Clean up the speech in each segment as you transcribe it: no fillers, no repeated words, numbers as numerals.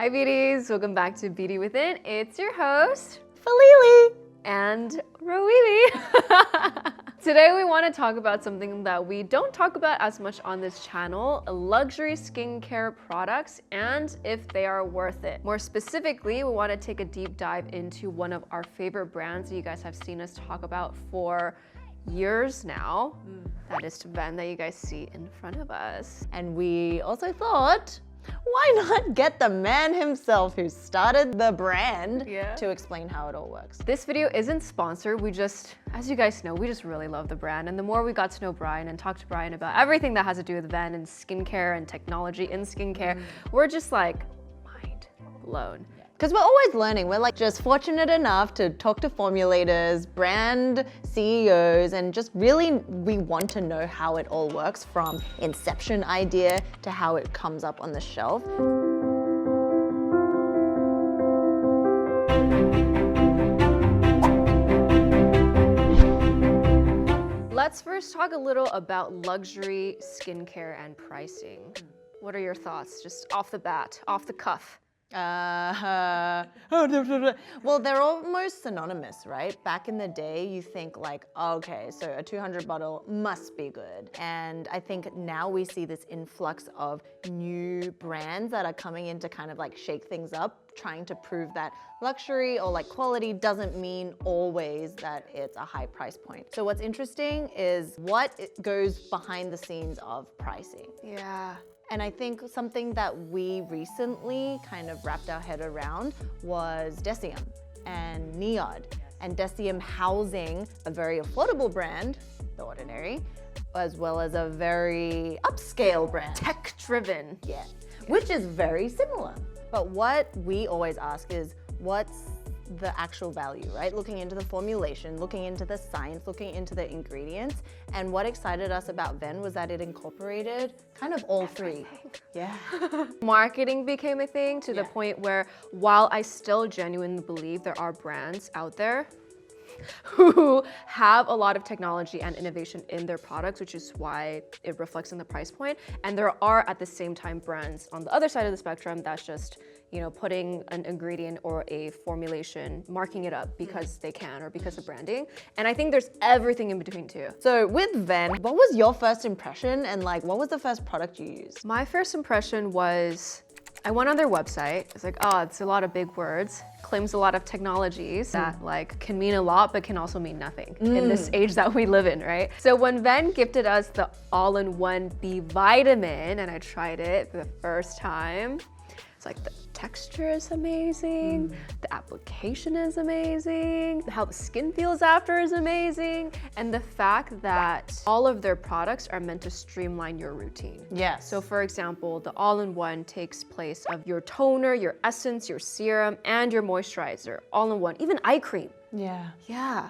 Hi beauties, welcome back to Beauty Within. It's your host, Falili and Rowiwi. Today we want to talk about something that we don't talk about as much on this channel, luxury skincare products and if they are worth it. More specifically, we want to take a deep dive into one of our favorite brands that you guys have seen us talk about for years now. That is Venn that you guys see in front of us. And we also thought, why not get the man himself who started the brand to explain how it all works? This video isn't sponsored. We just, as you guys know, we just really love the brand. And the more we got to know Brian and talk to Brian about everything that has to do with Venn and skincare and technology in skincare, we're just like mind blown. Because we're always learning. We're like just fortunate enough to talk to formulators, brand CEOs, and just really we want to know how it all works from inception idea to how it comes up on the shelf. Let's first talk a little about luxury skincare and pricing. What are your thoughts, just off the bat, off the cuff? Well, they're almost synonymous, right? Back in the day, you think like, okay, so a 200 bottle must be good. And I think now we see this influx of new brands that are coming in to kind of like shake things up, trying to prove that luxury or like quality doesn't mean always that it's a high price point. So what's interesting is what goes behind the scenes of pricing. Yeah. And I think something that we recently kind of wrapped our head around was Deciem and Neod. And Deciem housing a very affordable brand, The Ordinary, as well as a very upscale brand. Tech-driven. Yeah, which is very similar. But what we always ask is, what's the actual value, right? Looking into the formulation, looking into the science, looking into the ingredients. And what excited us about Venn was that it incorporated kind of all three. Yeah. Marketing became a thing to the point where while I still genuinely believe there are brands out there who have a lot of technology and innovation in their products, which is why it reflects in the price point. And there are at the same time brands on the other side of the spectrum that's just, you know, putting an ingredient or a formulation, marking it up because they can or because of branding. And I think there's everything in between too. So with Venn, what was your first impression and like what was the first product you used? My first impression was, I went on their website. It's like, oh, it's a lot of big words. Claims a lot of technologies that like can mean a lot, but can also mean nothing in this age that we live in, right? So when Venn gifted us the all-in-one B vitamin and I tried it for the first time, it's like the texture is amazing, the application is amazing, how the skin feels after is amazing, and the fact that all of their products are meant to streamline your routine. Yes. So for example, the all-in-one takes place of your toner, your essence, your serum, and your moisturizer, all in one, even eye cream. Yeah. Yeah.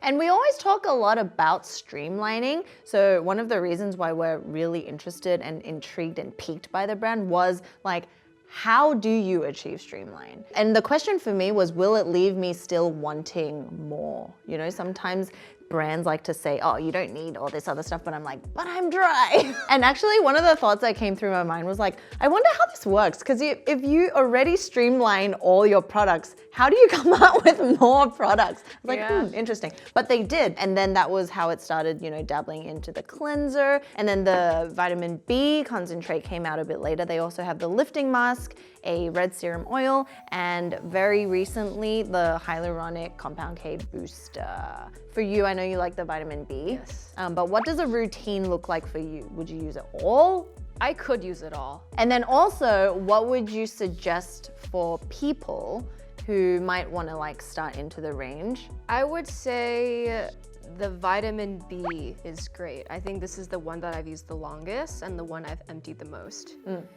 And we always talk a lot about streamlining. So one of the reasons why we're really interested and intrigued and piqued by the brand was like, how do you achieve streamline? And the question for me was, will it leave me still wanting more? You know, sometimes brands like to say, oh, you don't need all this other stuff, but I'm like, but I'm dry. And actually one of the thoughts that came through my mind was like, I wonder how this works. Because if you already streamline all your products, how do you come up with more products? I was like, interesting. But they did. And then that was how it started, you know, dabbling into the cleanser. And then the vitamin B concentrate came out a bit later. They also have the lifting mask, a red serum oil, and very recently, the Hyaluronic Compound K booster. For you, I know you like the vitamin B. Yes. But what does a routine look like for you? Would you use it all? I could use it all. And then also, what would you suggest for people who might want to like start into the range? I would say the vitamin B is great. I think this is the one that I've used the longest and the one I've emptied the most.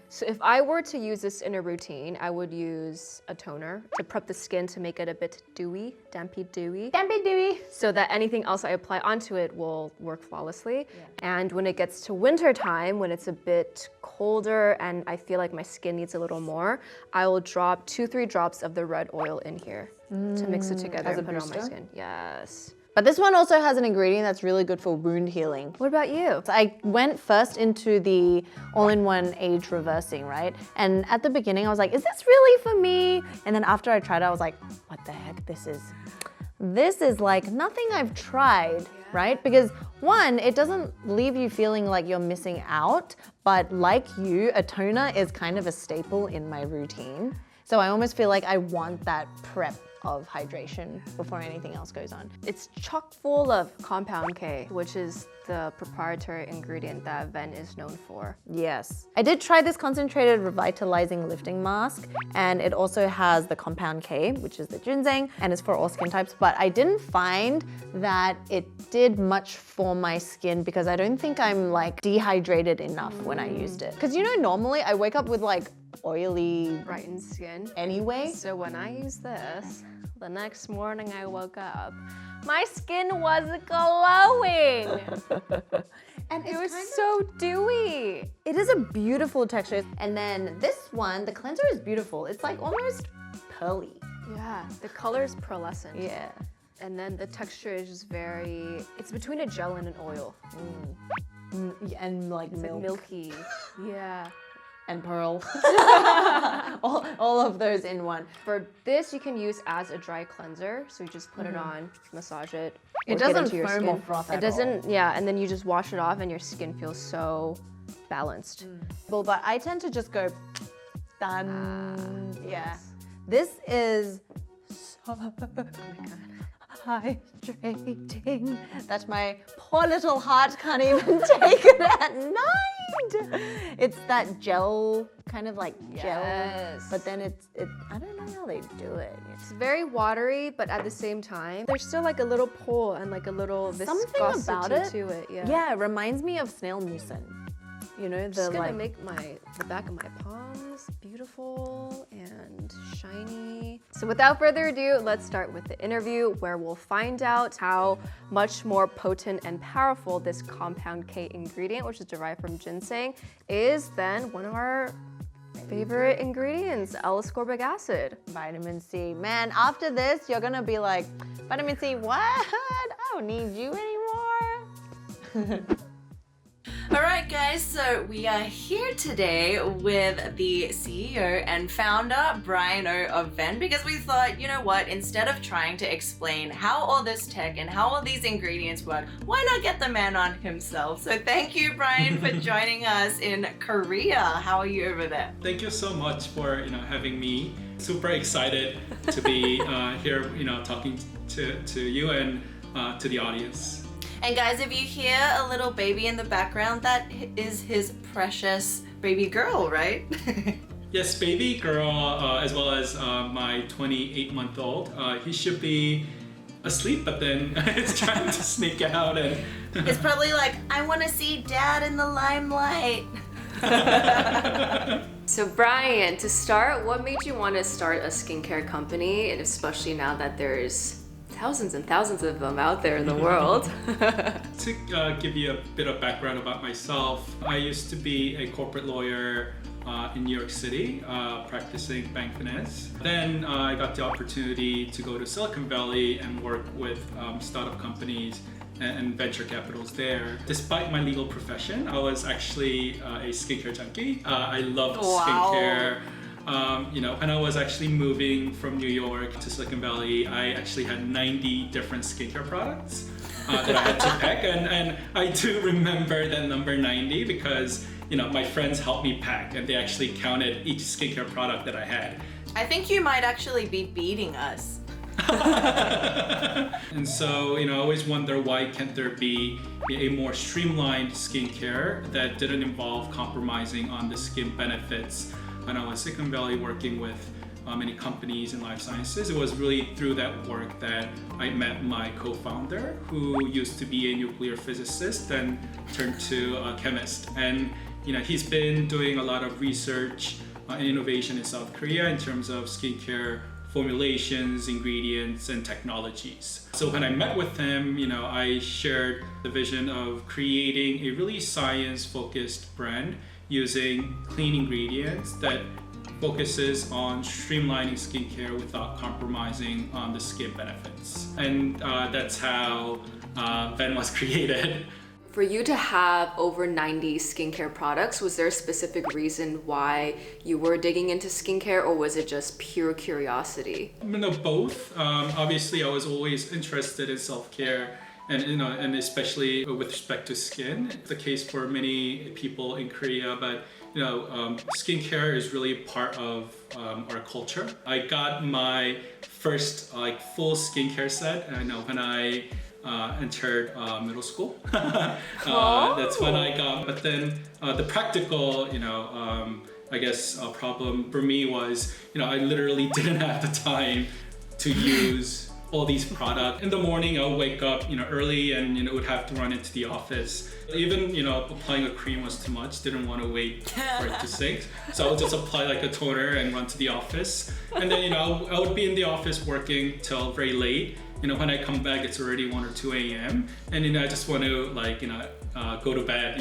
So if I were to use this in a routine, I would use a toner to prep the skin to make it a bit dewy, dampy dewy. Dampy dewy. So that anything else I apply onto it will work flawlessly. And when it gets to winter time, when it's a bit colder and I feel like my skin needs a little more, I will drop 2-3 drops of the red oil in here to mix it together as and a put it on my booster? skin. Yes. But this one also has an ingredient that's really good for wound healing. What about you? So I went first into the all-in-one age reversing, right? And at the beginning I was like, is this really for me? And then after I tried it, I was like, what the heck? This is like nothing I've tried, right? Because one, it doesn't leave you feeling like you're missing out, but like you, a toner is kind of a staple in my routine. So I almost feel like I want that prep of hydration before anything else goes on. It's chock full of Compound K, which is the proprietary ingredient that Venn is known for. Yes. I did try this concentrated revitalizing lifting mask, and it also has the Compound K, which is the ginseng, and it's for all skin types, but I didn't find that it did much for my skin because I don't think I'm like dehydrated enough when I used it. Because you know, normally I wake up with like oily, Brightened skin. anyway. So when I use this, the next morning I woke up, my skin was glowing. And It was so dewy. It is a beautiful texture. And then this one, the cleanser is beautiful. It's like almost pearly. Yeah, the color is pearlescent. Yeah. And then the texture is just it's between a gel and an oil. And like It's milk like milky. Yeah. and pearl. all of those in one. For this, you can use as a dry cleanser. So you just put it on, massage it. It work doesn't into your foam or skin. froth It at doesn't, yeah, and then you just wash it off and your skin feels so balanced. Well, but I tend to just go done. Yeah. This is so hydrating that my poor little heart can't even take it at night. It's that gel, kind of like gel, Yes. but then it I don't know how they do it. It's very watery, but at the same time, there's still like a little pull and like a little Something viscosity about it. to it. Yeah. Yeah, it reminds me of snail mucin. You know, the Just gonna like make the back of my palms beautiful and shiny. So without further ado, let's start with the interview where we'll find out how much more potent and powerful this Compound K ingredient, which is derived from ginseng, is than one of our favorite ingredients, L-ascorbic acid. vitamin C. Man, after this, you're gonna be like, vitamin C, what? I don't need you anymore. Alright guys, so we are here today with the CEO and founder, Brian O of Venn, because we thought, you know what, instead of trying to explain how all this tech and how all these ingredients work, why not get the man on himself? So thank you, Brian, for joining us in Korea. How are you over there? Thank you so much for having me. Super excited to be here, talking to you and to the audience. And guys, if you hear a little baby in the background, that is his precious baby girl, right? Yes, baby girl, as well as my 28-month-old. He should be asleep, but then it's trying to sneak out and. It's probably like, I want to see dad in the limelight. So Brian, to start, what made you want to start a skincare company, and especially now that there's thousands and thousands of them out there in the world? To give you a bit of background about myself, I used to be a corporate lawyer in New York City, practicing bank finance. Then I got the opportunity to go to Silicon Valley and work with startup companies and venture capitals there. Despite my legal profession, I was actually a skincare junkie. I loved skincare. When I was actually moving from New York to Silicon Valley, I actually had 90 different skincare products that I had to pack, and I do remember that number 90 because my friends helped me pack, and they actually counted each skincare product that I had. I think you might actually be beating us. And so, I always wonder why can't there be a more streamlined skincare that didn't involve compromising on the skin benefits. When I was in Silicon Valley working with many companies in life sciences, it was really through that work that I met my co-founder, who used to be a nuclear physicist and turned to a chemist. And he's been doing a lot of research and innovation in South Korea in terms of skincare formulations, ingredients, and technologies. So when I met with him, I shared the vision of creating a really science-focused brand using clean ingredients that focuses on streamlining skincare without compromising on the skin benefits. And that's how Venn was created. For you to have over 90 skincare products, was there a specific reason why you were digging into skincare, or was it just pure curiosity? No, both. Obviously, I was always interested in self-care, and especially with respect to skin. It's the case for many people in Korea, but skincare is really part of our culture. I got my first full skincare set, when I entered middle school. That's when I got. But then the practical, problem for me was, I literally didn't have the time to use all these products. In the morning, I would wake up, early and, would have to run into the office. Even, applying a cream was too much. Didn't want to wait for it to sink. So I would just apply a toner and run to the office. And then, I would be in the office working till very late. When I come back, it's already 1 or 2 a.m. And, I just want to go to bed,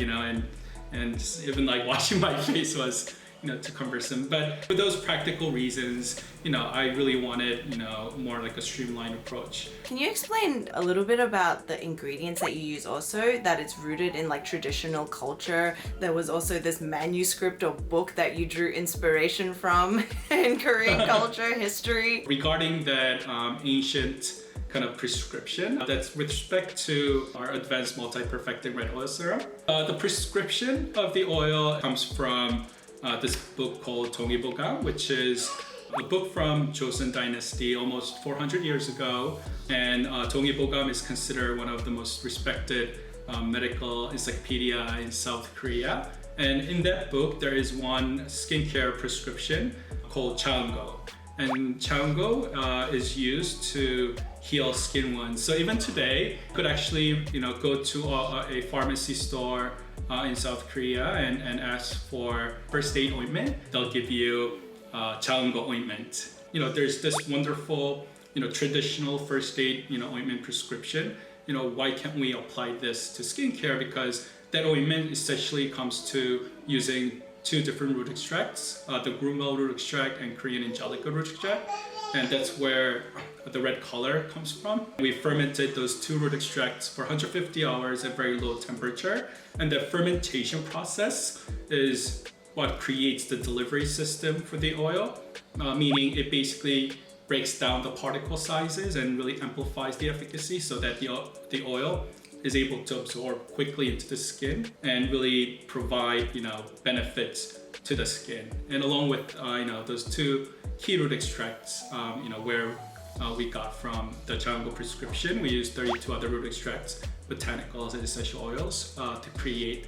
and just even washing my face was, too cumbersome. But for those practical reasons, I really wanted, more a streamlined approach. Can you explain a little bit about the ingredients that you use also, that it's rooted in traditional culture? There was also this manuscript or book that you drew inspiration from in Korean culture, history. Regarding that ancient kind of prescription, that's with respect to our advanced multi-perfecting red oil serum. The prescription of the oil comes from this book called Dongi-bogam, which is a book from Joseon Dynasty almost 400 years ago. And Dongi-bogam is considered one of the most respected medical encyclopedia in South Korea. And in that book, there is one skincare prescription called chaeungo. And chaeungo is used to heal skin wounds. So even today, you could actually go to a pharmacy store in South Korea and ask for first aid ointment. They'll give you chaeungo ointment. There's this wonderful traditional first aid ointment prescription. Why can't we apply this to skincare? Because that ointment essentially comes to using 2 different root extracts, the grumel root extract and Korean angelica root extract. And that's where the red color comes from. We fermented those 2 root extracts for 150 hours at very low temperature. And the fermentation process is what creates the delivery system for the oil, meaning it basically breaks down the particle sizes and really amplifies the efficacy so that the oil is able to absorb quickly into the skin and really provide benefits to the skin. And along with those 2 key root extracts, where we got from the chaeungo prescription, we used 32 other root extracts, botanicals, and essential oils to create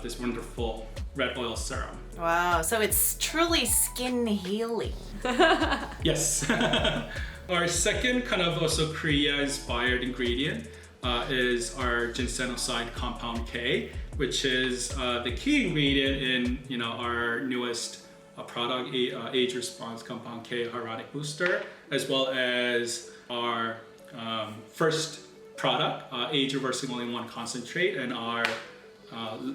this wonderful red oil serum. Wow, so it's truly skin healing. Yes. Our second kind of also Korea-inspired ingredient is our Ginsenoside Compound K, which is the key ingredient in our newest product, Age Response Compound K Hyaluronic Booster, as well as our first product, Age Reversing All-in-One Concentrate, and our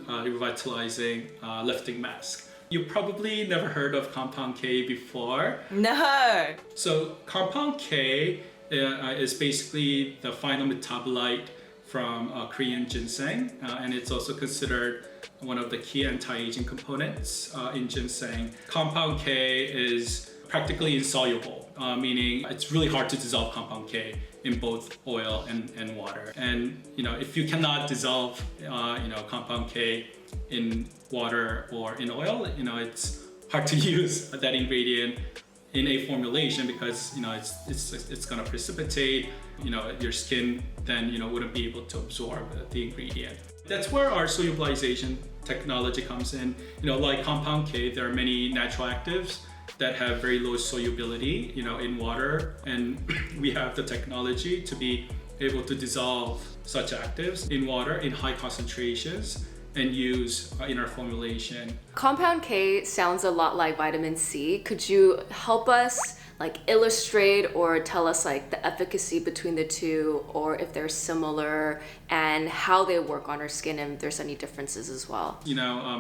Revitalizing Lifting Mask. You probably never heard of Compound K before. No. So Compound K is basically the final metabolite from Korean ginseng, and it's also considered one of the key anti-aging components in ginseng. Compound K is practically insoluble, meaning it's really hard to dissolve Compound K in both oil and water. And if you cannot dissolve Compound K in water or in oil, it's hard to use that ingredient in a formulation because it's gonna precipitate. Your skin then wouldn't be able to absorb the ingredient. That's where our solubilization technology comes in. Like Compound K, there are many natural actives that have very low solubility, in water, and we have the technology to be able to dissolve such actives in water in high concentrations and use in our formulation. Compound K sounds a lot like vitamin C. Could you help us illustrate or tell us the efficacy between the two, or if they're similar and how they work on our skin and if there's any differences as well?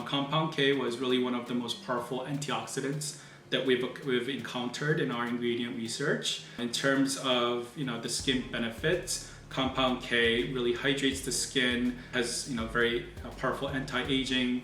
Compound K was really one of the most powerful antioxidants that we've encountered in our ingredient research. In terms of the skin benefits, Compound K really hydrates the skin, has very powerful anti-aging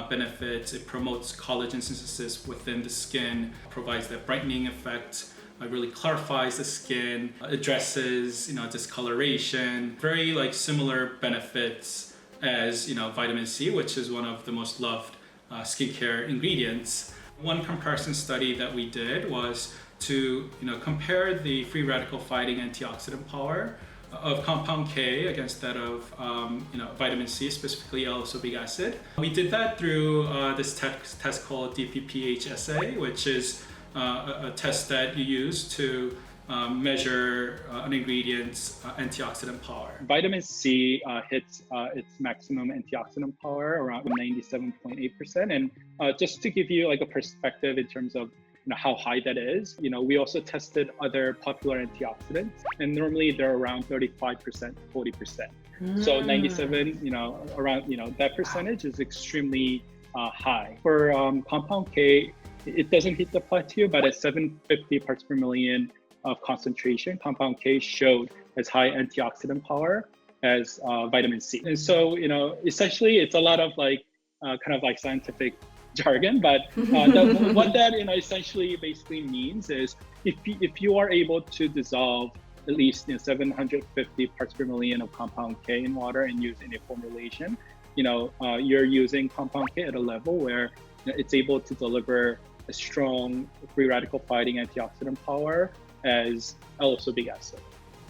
benefits. It promotes collagen synthesis within the skin, provides that brightening effect. It really clarifies the skin, addresses discoloration. Very similar benefits as vitamin C, which is one of the most loved skincare ingredients. One comparison study that we did was to compare the free radical fighting antioxidant power of Compound K against that of vitamin C, specifically L-ascorbic acid. We did that through this test called DPPH-SA, which is a test that you use to measure an ingredient's antioxidant power. Vitamin C hits its maximum antioxidant power around 97.8%. And just to give you a perspective in terms of how high that is, we also tested other popular antioxidants, and normally they're around 35%, 40%. So 97, around that percentage is extremely high. For Compound K, it doesn't hit the plateau, but at 750 parts per million of concentration, Compound K showed as high antioxidant power as vitamin C. And so, essentially it's a lot of scientific jargon, but what that essentially basically means is if you are able to dissolve at least 750 parts per million of Compound K in water and use in a formulation, you're using Compound K at a level where it's able to deliver a strong free radical fighting antioxidant power as L-ascorbic acid.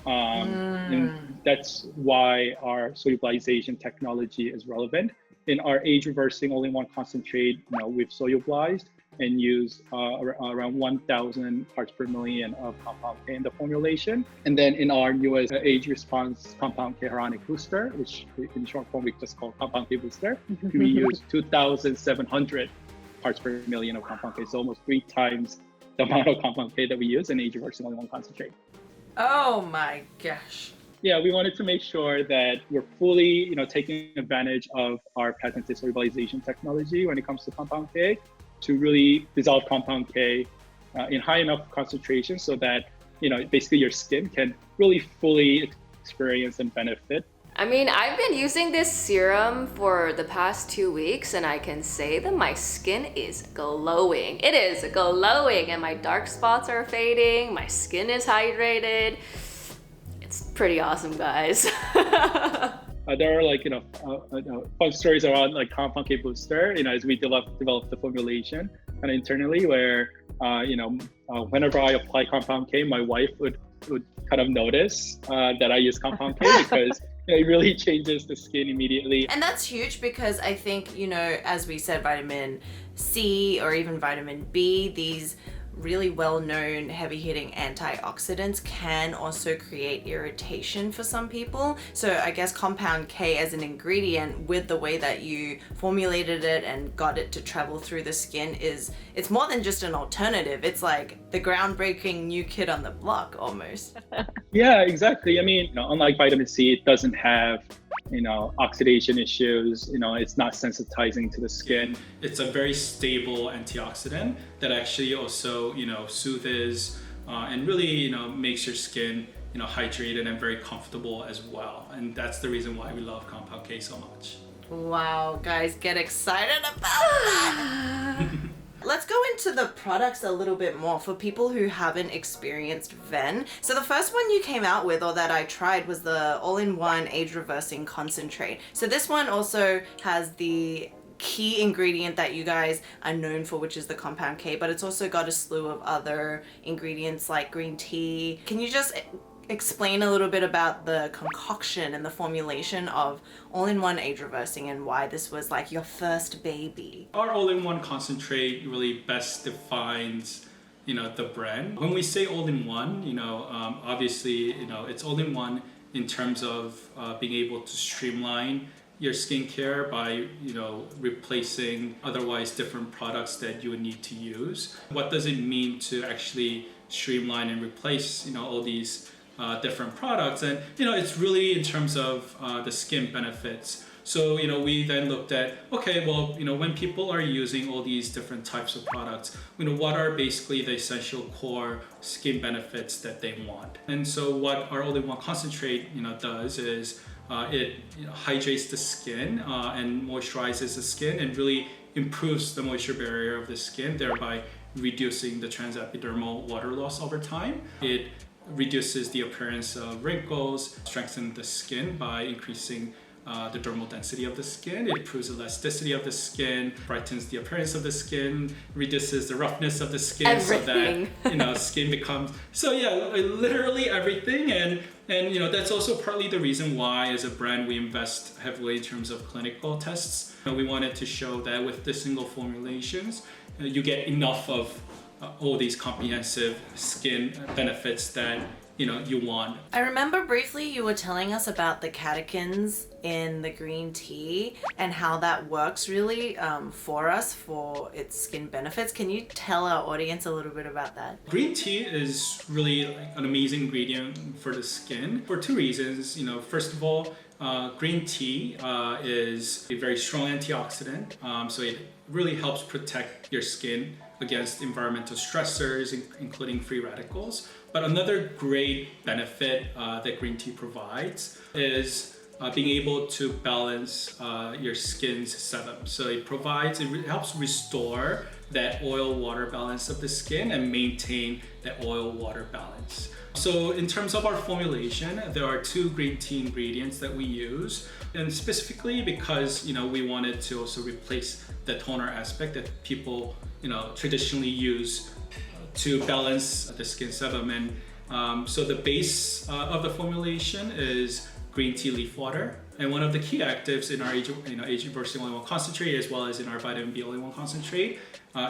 And that's why our solubilization technology is relevant. In our age-reversing all-in-one concentrate, we've solubilized and used around 1,000 parts per million of Compound K in the formulation. And then in our newest age-response Compound K Hyaluronic Booster, which in short form we just call Compound K Booster, we use 2,700 parts per million of Compound K, so almost 3 times the amount of Compound K that we use in age-reversing all-in-one concentrate. Oh my gosh. Yeah, we wanted to make sure that we're fully, taking advantage of our patented solubilization technology when it comes to Compound K to really dissolve Compound K in high enough concentration so that, basically your skin can really fully experience and benefit. I mean, I've been using this serum for the past 2 weeks and I can say that my skin is glowing. It is glowing and my dark spots are fading, my skin is hydrated. It's pretty awesome, guys. There are fun stories around Compound K Booster, as we developed the formulation and internally where, whenever I apply Compound K, my wife would kind of notice that I use Compound K because it really changes the skin immediately. And that's huge because I think, as we said, vitamin C or even vitamin B, these really well-known heavy-hitting antioxidants can also create irritation for some people. So I guess Compound K as an ingredient with the way that you formulated it and got it to travel through the skin it's more than just an alternative. It's like the groundbreaking new kid on the block almost. Yeah, exactly. I mean, unlike vitamin C, it doesn't have oxidation issues, it's not sensitizing to the skin. It's a very stable antioxidant that actually also, soothes and really, makes your skin, hydrated and very comfortable as well. And that's the reason why we love Compound K so much. Wow, guys, get excited about that. Let's go into the products a little bit more for people who haven't experienced Venn. So the first one you came out with, or that I tried, was the all-in-one age-reversing concentrate. So this one also has the key ingredient that you guys are known for, which is the Compound K, but it's also got a slew of other ingredients like green tea. Can you just explain a little bit about the concoction and the formulation of all-in-one age reversing and why this was like your first baby? Our all-in-one concentrate really best defines the brand. When we say all-in-one, obviously it's all-in-one in terms of being able to streamline your skincare by replacing otherwise different products that you would need to use. What does it mean to actually streamline and replace all these different products? And it's really in terms of the skin benefits. So, we then looked at, okay, well, when people are using all these different types of products, what are basically the essential core skin benefits that they want? And so what our all-in-one concentrate, does is it hydrates the skin and moisturizes the skin and really improves the moisture barrier of the skin, thereby reducing the transepidermal water loss over time. It reduces the appearance of wrinkles, strengthens the skin by increasing the dermal density of the skin. It improves elasticity of the skin, brightens the appearance of the skin, reduces the roughness of the skin. Everything. So that skin becomes literally everything. And that's also partly the reason why as a brand we invest heavily in terms of clinical tests. We wanted to show that with the single formulations you get enough of all these comprehensive skin benefits that you want. I remember briefly you were telling us about the catechins in the green tea and how that works really for us for its skin benefits. Can you tell our audience a little bit about that? Green tea is really an amazing ingredient for the skin for two reasons. First of all, green tea is a very strong antioxidant, so it really helps protect your skin against environmental stressors, including free radicals. But another great benefit that green tea provides is being able to balance your skin's sebum. So it helps restore that oil-water balance of the skin and maintain that oil-water balance. So in terms of our formulation, there are two green tea ingredients that we use, and specifically because we wanted to also replace the toner aspect that people traditionally use to balance the skin sebum. And so the base of the formulation is green tea leaf water, and one of the key actives in our age reversing all-in-one concentrate as well as in our vitamin B all-in-one concentrate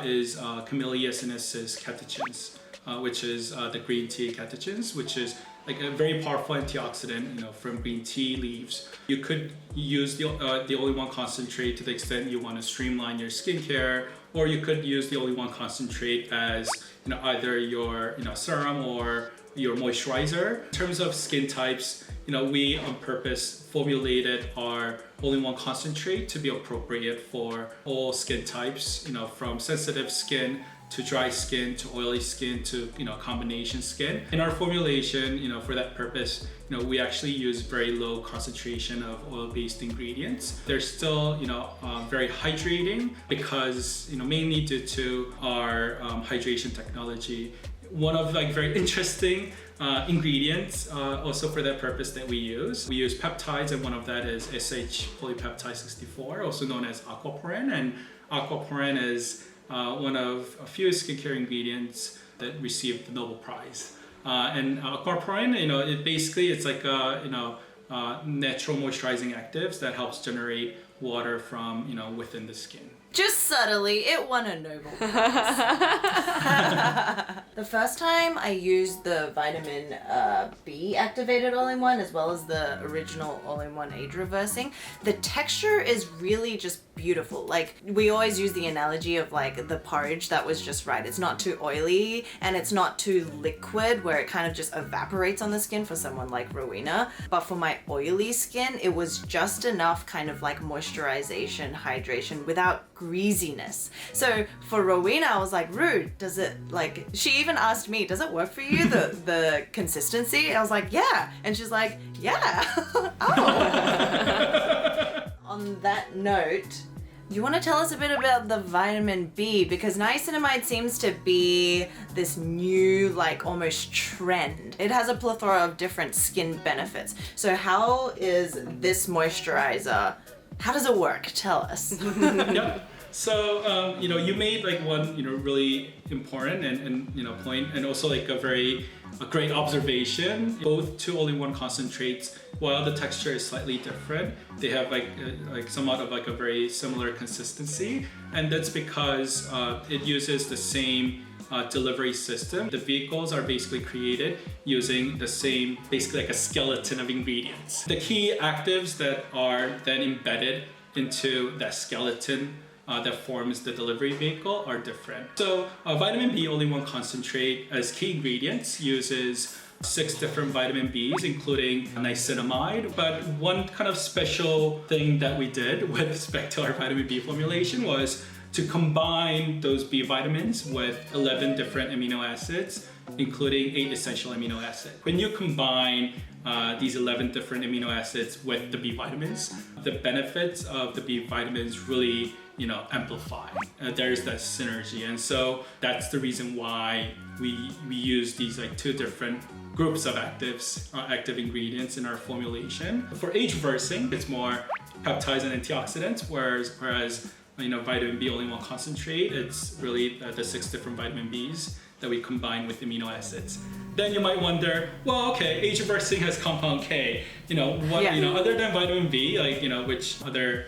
is Camellia sinensis Catechins, which is the green tea catechins, which is like a very powerful antioxidant, from green tea leaves. You could use the all-in-one concentrate to the extent you want to streamline your skincare, or you could use the all-in-one concentrate as either your serum or your moisturizer. In terms of skin types, we on purpose formulated our all-in-one concentrate to be appropriate for all skin types, from sensitive skin to dry skin to oily skin to combination skin. In our formulation, for that purpose, we actually use very low concentration of oil-based ingredients. They're still very hydrating because mainly due to our hydration technology. One of very interesting ingredients also for that purpose that we use peptides, and one of that is SH polypeptide 64, also known as Aquaporin. And Aquaporin is one of a few skincare ingredients that received the Nobel Prize. And Aquaporin, it's like natural moisturizing actives that helps generate water from within the skin. Just subtly, it won a Nobel Prize. The first time I used the vitamin B activated all-in-one as well as the original all-in-one age reversing, the texture is really just beautiful. Like, we always use the analogy of the porridge that was just right. It's not too oily and it's not too liquid where it kind of just evaporates on the skin for someone like Rowena. But for my oily skin, it was just enough kind of moisturization, hydration without greasiness. So for Rowena, I was like, Ru, does it she even asked me, does it work for you, the consistency? And I was like, yeah. And she's like, yeah. Oh. On that note, you want to tell us a bit about the vitamin B, because niacinamide seems to be this new almost trend. It has a plethora of different skin benefits. So how is this moisturizer, how does it work? Tell us. Yep. So you made one really important and point, and also a great observation. Both two all-in-one concentrates, while the texture is slightly different, they have somewhat of a very similar consistency, and that's because it uses the same delivery system. The vehicles are basically created using the same, basically a skeleton of ingredients. The key actives that are then embedded into that skeleton that forms the delivery vehicle are different. So vitamin B all-in-one concentrate as key ingredients uses 6 different vitamin Bs, including niacinamide. But one kind of special thing that we did with respect to our vitamin B formulation was to combine those B vitamins with 11 different amino acids, including 8 essential amino acids. When you combine these 11 different amino acids with the B vitamins, the benefits of the B vitamins really, amplify. There's that synergy, and so that's the reason why we use these like 2 different groups of active ingredients in our formulation. For age reversing, it's more peptides and antioxidants, whereas vitamin B only one concentrate, it's really the 6 different vitamin Bs that we combine with amino acids. Then you might wonder, well, okay, age reversing has compound K. Other than vitamin B, which other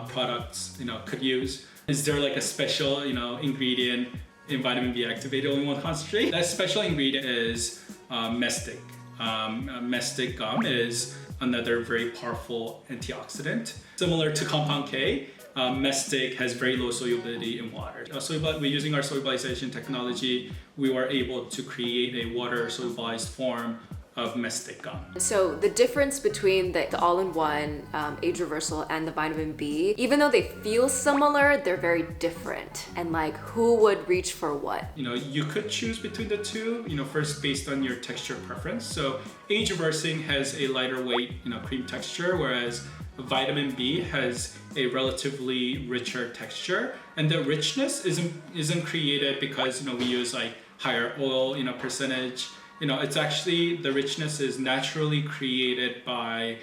products could use? Is there like a special ingredient in vitamin B activated only one concentrate? That special ingredient is mestic. Mestic gum is another very powerful antioxidant. Similar to compound K, mestic has very low solubility in water. We're using our solubilization technology. We were able to create a water solubilized form of mestic gum. So the difference between the all-in-one age reversal and the vitamin B, even though they feel similar, they're very different. And who would reach for what? You could choose between the two, first based on your texture preference. So age reversing has a lighter weight, cream texture, whereas vitamin B has a relatively richer texture, and the richness isn't created because we use higher oil percentage. It's actually, the richness is naturally created by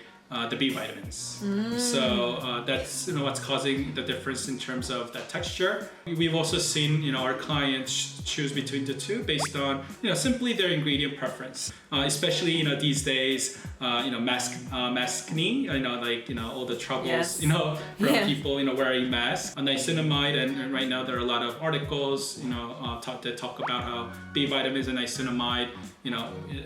the B vitamins. So that's what's causing the difference in terms of that texture. We've also seen our clients choose between the two based on simply their ingredient preference. Especially these days, maskne, all the troubles, Yes. from people wearing masks. Niacinamide, and right now there are a lot of articles that talk about how B vitamins and niacinamide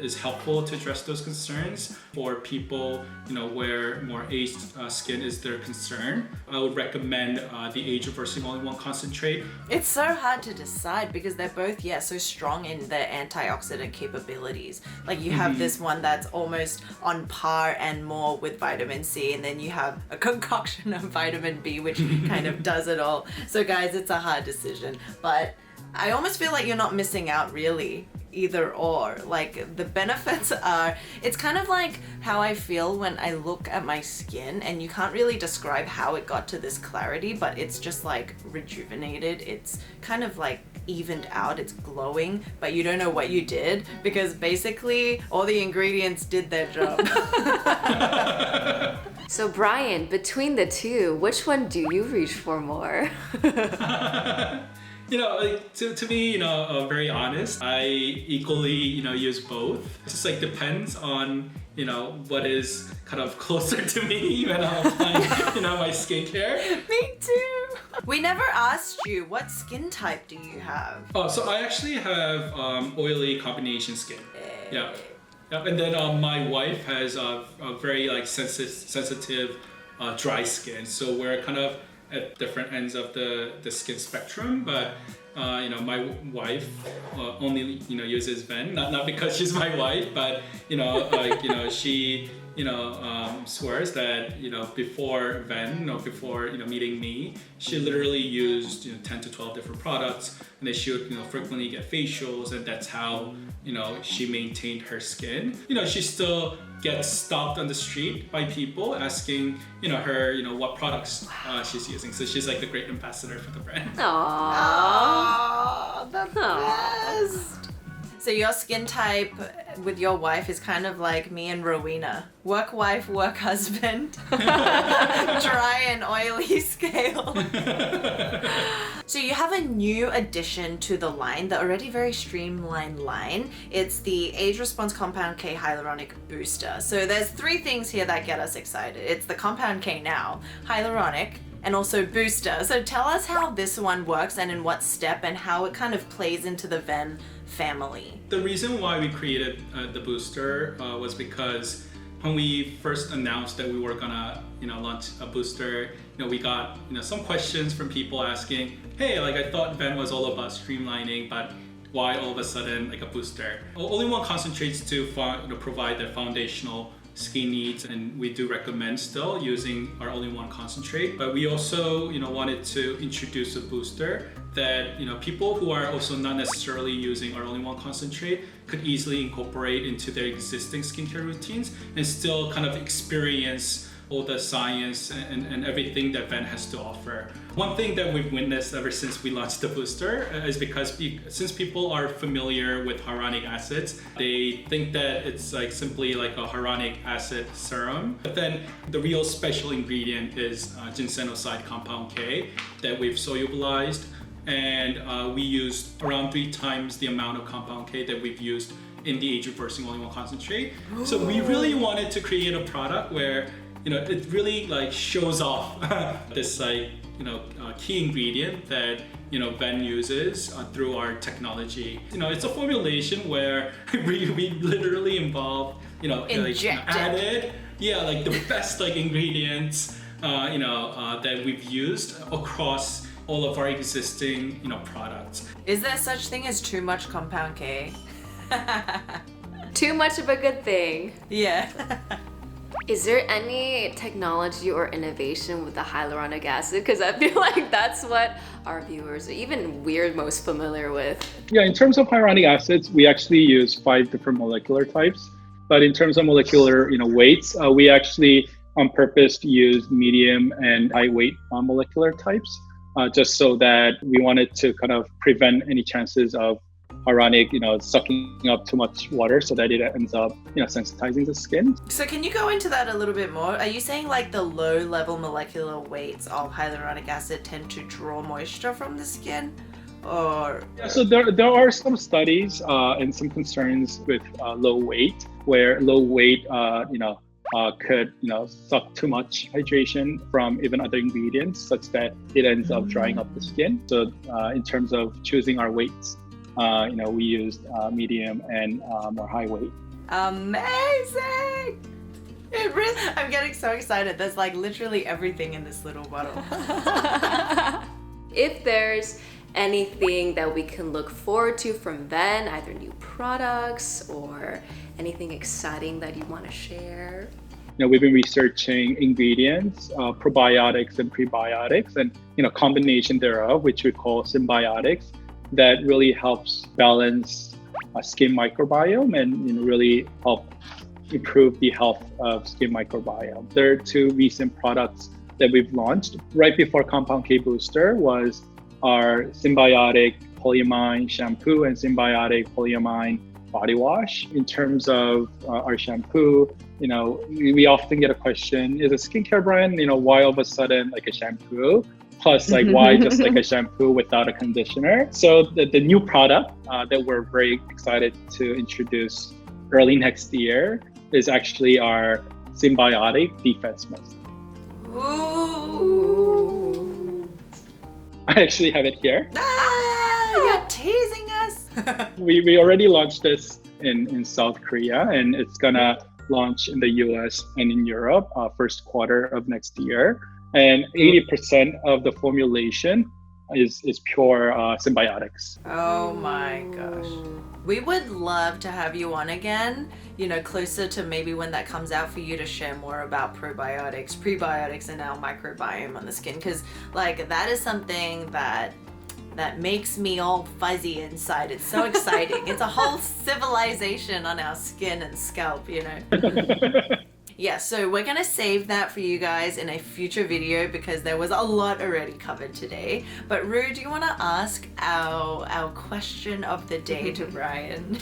is helpful to address those concerns for people where more aged skin is their concern. I would recommend the age reversing only one concentrate. It's so hard to decide because they're both, so strong in their antioxidant capabilities. You have this one that's almost on par and more with vitamin C, and then you have a concoction of vitamin B, which kind of does it all. So guys, it's a hard decision, but I almost feel like you're not missing out really. Either or. The benefits are, it's kind of like how I feel when I look at my skin, and you can't really describe how it got to this clarity, but it's just rejuvenated. It's kind of evened out, it's glowing, but you don't know what you did because basically all the ingredients did their job. So Brian, between the two, which one do you reach for more? To be, very honest, I equally, use both. It just depends on, what is kind of closer to me when I'm applying, my skincare. Me too. We never asked you, what skin type do you have? Oh, so I actually have oily combination skin. Yeah. And then my wife has a very sensitive dry skin. So we're kind of at different ends of the skin spectrum, but my wife only uses Venn, not because she's my wife, but she swears that before Venn, before meeting me, she literally used 10 to 12 different products, and then she would frequently get facials, and that's how she maintained her skin. She still gets stopped on the street by people asking her what products she's using. So she's the great ambassador for the brand. Aww, the best. So your skin type with your wife is kind of like me and Rowena. Work wife, work husband. Dry and oily scale. So you have a new addition to the line, the already very streamlined line. It's the Age Response Compound K Hyaluronic Booster. So there's 3 things here that get us excited. It's the Compound K now, Hyaluronic, and also Booster. So tell us how this one works and in what step and how it kind of plays into the Venn family. The reason why we created the booster was because when we first announced that we were gonna launch a booster, we got some questions from people asking, hey, I thought Venn was all about streamlining, but why all of a sudden like a booster? All-in-one concentrates to provide the foundational skin needs, and we do recommend still using our all-in-one concentrate. But we also, wanted to introduce a booster that, people who are also not necessarily using our all-in-one concentrate could easily incorporate into their existing skincare routines and still kind of experience all the science and everything that Venn has to offer. One thing that we've witnessed ever since we launched the booster is because since people are familiar with hyaluronic acids, they think that it's like simply like a hyaluronic acid serum. But then the real special ingredient is Ginsenoside Compound K that we've solubilized, and we used around 3 times the amount of Compound K that we've used in the age reversing all-in-one concentrate. So we really wanted to create a product where it really like shows off this key ingredient that Venn uses through our technology. It's a formulation where we literally involve added the best ingredients that we've used across all of our existing products. Is there such thing as too much Compound K? Too much of a good thing. Yeah. Is there any technology or innovation with the hyaluronic acid? Because I feel like that's what our viewers, or even we're most familiar with. Yeah, in terms of hyaluronic acids, we actually use 5 different molecular types. But in terms of molecular weights, we actually on purpose use medium and high weight molecular types, just so that we wanted to kind of prevent any chances of hyaluronic, sucking up too much water so that it ends up, sensitizing the skin. So can you go into that a little bit more? Are you saying like the low level molecular weights of hyaluronic acid tend to draw moisture from the skin? Or yeah, so there are some studies and some concerns with low weight, where low weight, could suck too much hydration from even other ingredients, such that it ends up drying up the skin. So in terms of choosing our weights, we used medium and more high weight. Amazing! I'm getting so excited. There's like literally everything in this little bottle. If there's anything that we can look forward to from Venn, either new products or anything exciting that you want to share? We've been researching ingredients, probiotics and prebiotics, and combination thereof, which we call symbiotics, that really helps balance skin microbiome and really help improve the health of skin microbiome. There are 2 recent products that we've launched. Right before Compound K Booster was our symbiotic polyamine shampoo and symbiotic polyamine body wash. In terms of our shampoo, we often get a question, is a skincare brand, why all of a sudden like a shampoo? Plus, why just like a shampoo without a conditioner? So the new product that we're very excited to introduce early next year is actually our symbiotic defense mist. Ooh. I actually have it here. You're teasing us. We already launched this in South Korea, and it's gonna launch in the US and in Europe first quarter of next year. And 80% of the formulation is pure symbiotics. Oh my gosh. We would love to have you on again, closer to maybe when that comes out, for you to share more about probiotics, prebiotics, and now microbiome on the skin. Because that is something that makes me all fuzzy inside. It's so exciting. It's a whole civilization on our skin and scalp, Yeah, so we're gonna save that for you guys in a future video because there was a lot already covered today. But Ru, do you wanna ask our question of the day to Brian?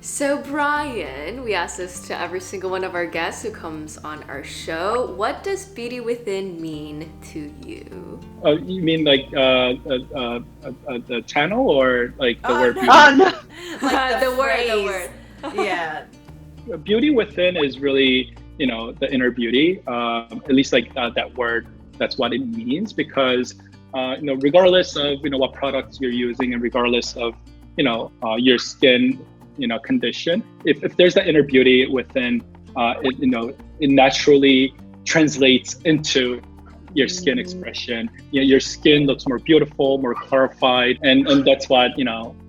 So Brian, we ask this to every single one of our guests who comes on our show. What does beauty within mean to you? You mean like the channel, or like the word? No. Beauty? Oh no! The word. Yeah. Beauty within is really, the inner beauty. At least that word, that's what it means. Because, regardless of what products you're using, and regardless of your skin, condition, if there's that inner beauty within, it naturally translates into your skin expression. Your skin looks more beautiful, more clarified, and that's what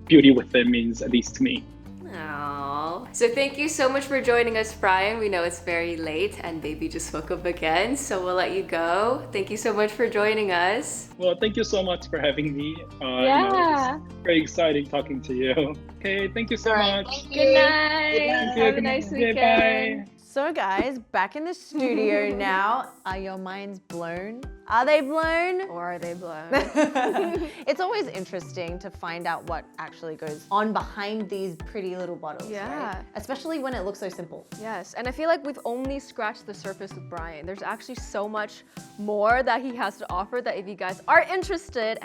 beauty within means, at least to me. Oh, so thank you so much for joining us, Brian. We know it's very late and baby just woke up again, so we'll let you go. Thank you so much for joining us. Well, thank you so much for having me. Yeah. It's very exciting talking to you. Okay, thank you so much. Good night. Thank you. Have a nice Okay, weekend. bye. So guys, back in the studio now. Are your minds blown? Are they blown? Or are they blown? It's always interesting to find out what actually goes on behind these pretty little bottles, Yeah. right? Especially when it looks so simple. Yes, and I feel like we've only scratched the surface with Brian. There's actually so much more that he has to offer that if you guys are interested,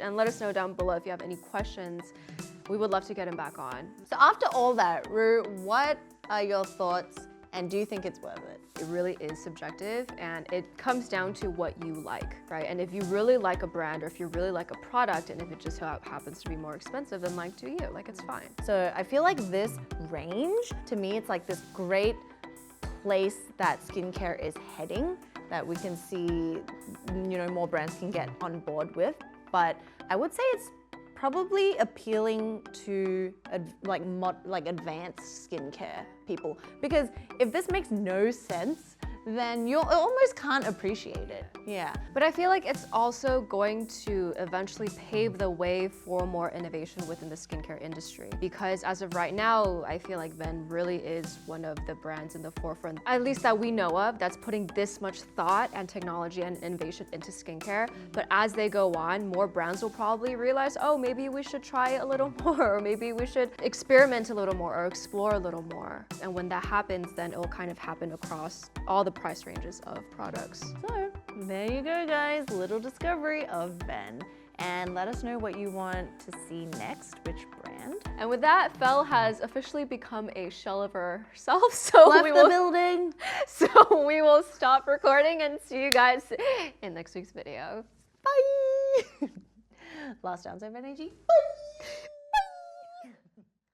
and let us know down below if you have any questions. We would love to get him back on. So after all that, Ru, what are your thoughts, and do you think it's worth it? It really is subjective, and it comes down to what you like, right? And if you really like a brand, or if you really like a product, and if it just happens to be more expensive, then like, do you? Like, it's fine. So I feel like this range, to me, it's like this great place that skincare is heading, that we can see, you know, more brands can get on board with. But I would say it's probably appealing to like advanced skincare people, because if this makes no sense, then you almost can't appreciate it. Yeah. But I feel like it's also going to eventually pave the way for more innovation within the skincare industry. Because as of right now, I feel like Venn really is one of the brands in the forefront, at least that we know of, that's putting this much thought and technology and innovation into skincare. But as they go on, more brands will probably realize, oh, maybe we should try a little more, or maybe we should experiment a little more or explore a little more. And when that happens, then it will kind of happen across all the price ranges of products. So there you go, guys. Little discovery of Venn. And let us know what you want to see next, which brand. And with that, Fel has officially become a shell of herself. So Left the building. So we will stop recording and see you guys in next week's video. Bye. Last downside of energy. Bye.